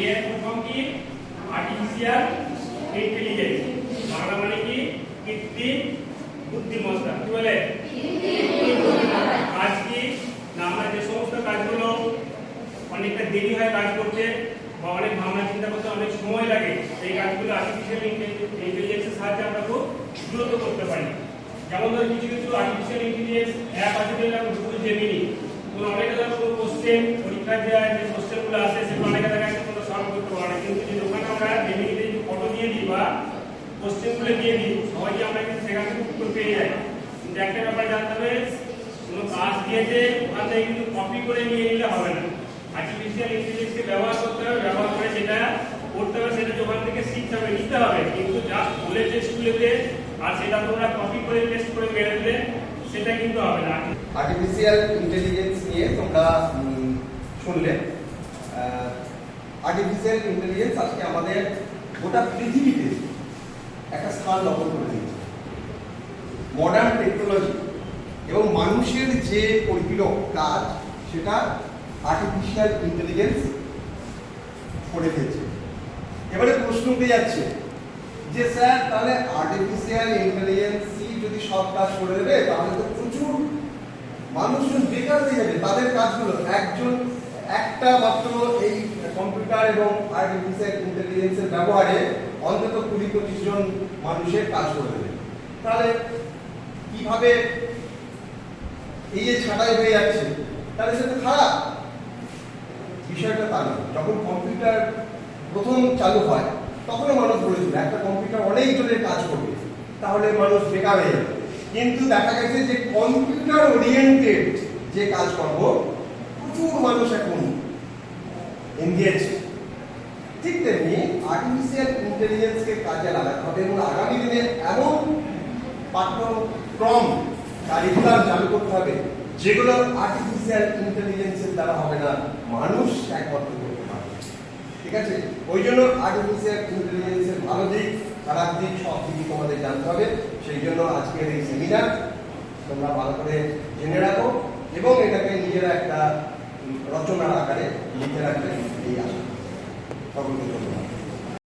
এর প্রথম কি আর্টিফিশিয়াল ইন্টেলিজেন্স, বাংলা মানে কি কৃত্রিম বুদ্ধিমত্তা। কি বলে? কাজ কি না, আমরা যে সমস্ত কাজগুলো অনেকটা দেরি হয় কাজ করতে বা অনেক ভাবনা চিন্তা করতে অনেক সময় লাগে, সেই কাজগুলো আর্টিফিশিয়াল ইন্টেলিজেন্সের সাহায্যে আমরা খুব দ্রুত করতে পারি। যেমন ধরো কিছু কিছু আর্টিফিশিয়াল ইন্টেলিজেন্স অ্যাপ আছে, যেমন গুগল জেমিনি। কোনো অনেকে ধরো কোনো কোশ্চেন পরীক্ষায় দেওয়া যে কোশ্চেনগুলো আসে সেগুলো অনেকে দেখা যাচ্ছে কোনো সলভ করতে পারে না, কিন্তু যদি ওখানে আমরা জেমিনিতে যদি ফটো দিয়ে দিই বা কোশ্চেনগুলো দিয়ে দিই, সহজে আমরা কিন্তু সেখান থেকে উত্তর পেয়ে যাই। কিন্তু একটা ব্যাপার জানতে হবে, কোনো কাজ দিয়েছে ওখান থেকে কিন্তু কপি করে নিয়ে নিলে হবে না। আর্টিফিশিয়াল ইন্টেলিজেন্সকে ব্যবহার করতে হবে, ব্যবহার করে সেটা করতে হবে, সেটা ওখান থেকে শিখতে হবে, নিতে হবে। কিন্তু যা বলেছে স্কুলেতে আর সেটা তোমরা কপি করে পেস্ট করে মেরে দিলে সেটা কিন্তু হবে না। আর্টিফিশিয়াল ইন্টেলিজেন্স নিয়ে তোমরা শুনলে। আর্টিফিশিয়াল ইন্টেলিজেন্স আজকে আমাদের গোটা পৃথিবীতে একটা স্থান দখল করে দিয়েছে। মডার্ন টেকনোলজি এবং মানুষের যে পরিপূরক কাজ সেটা আর্টিফিশিয়াল ইন্টেলিজেন্স করে ফেলছে। এবারে প্রশ্ন উঠে যাচ্ছে যে স্যার তাহলে আর্টিফিশিয়াল ইন্টেলিজেন্সই যদি সব কাজ করে দেবে তাহলে তো প্রচুর মানুষজন বেকার হয়ে যাবে, তাদের কাজগুলো একটা মাত্র এই কম্পিউটার এবং আর্টিফিশিয়াল ইন্টেলিজেন্সের ব্যবহারে অন্তত 20-25 জন মানুষের কাজ করে দেবে। তাহলে কিভাবে এই যে ছাঁটাই হয়ে যাচ্ছে, তাহলে সেটা খারাপ বিষয়টা তা নয়। যখন কম্পিউটার প্রথম চালু হয় তখনও মানুষ বলেছিল একটা কম্পিউটার অনেক জনের কাজ করবে, তাহলে মানুষ বেকার হয়ে যাবে। কিন্তু দেখা গেছে যে কম্পিউটার ওরিয়েন্টেড যে কাজকর্ম প্রচুর মানুষ এখন এনগেজ। ঠিক তেমনি আর্টিফিশিয়াল ইন্টেলিজেন্সকে কাজে লাগাতে হবে এবং আগামী দিনে এমন পাঠ্যক্রম কারিকুলাম চালু করতে হবে যেগুলো আর্টিফিশিয়াল ইন্টেলিজেন্সের দ্বারা হবে না, মানুষ একমাত্র করতে পারবে। ঠিক আছে, ওই জন্য আর্টিফিশিয়াল ইন্টেলিজেন্সের ভালো দিক খারাপ দিক সব দিকই তোমাদের জানতে হবে। সেই জন্য আজকের এই সেমিনার তোমরা ভালো করে জেনে রাখো এবং এটাকে নিজেরা একটা রচনার আকারে লিখে রাখবে, এই আশা। সকলকে ধন্যবাদ।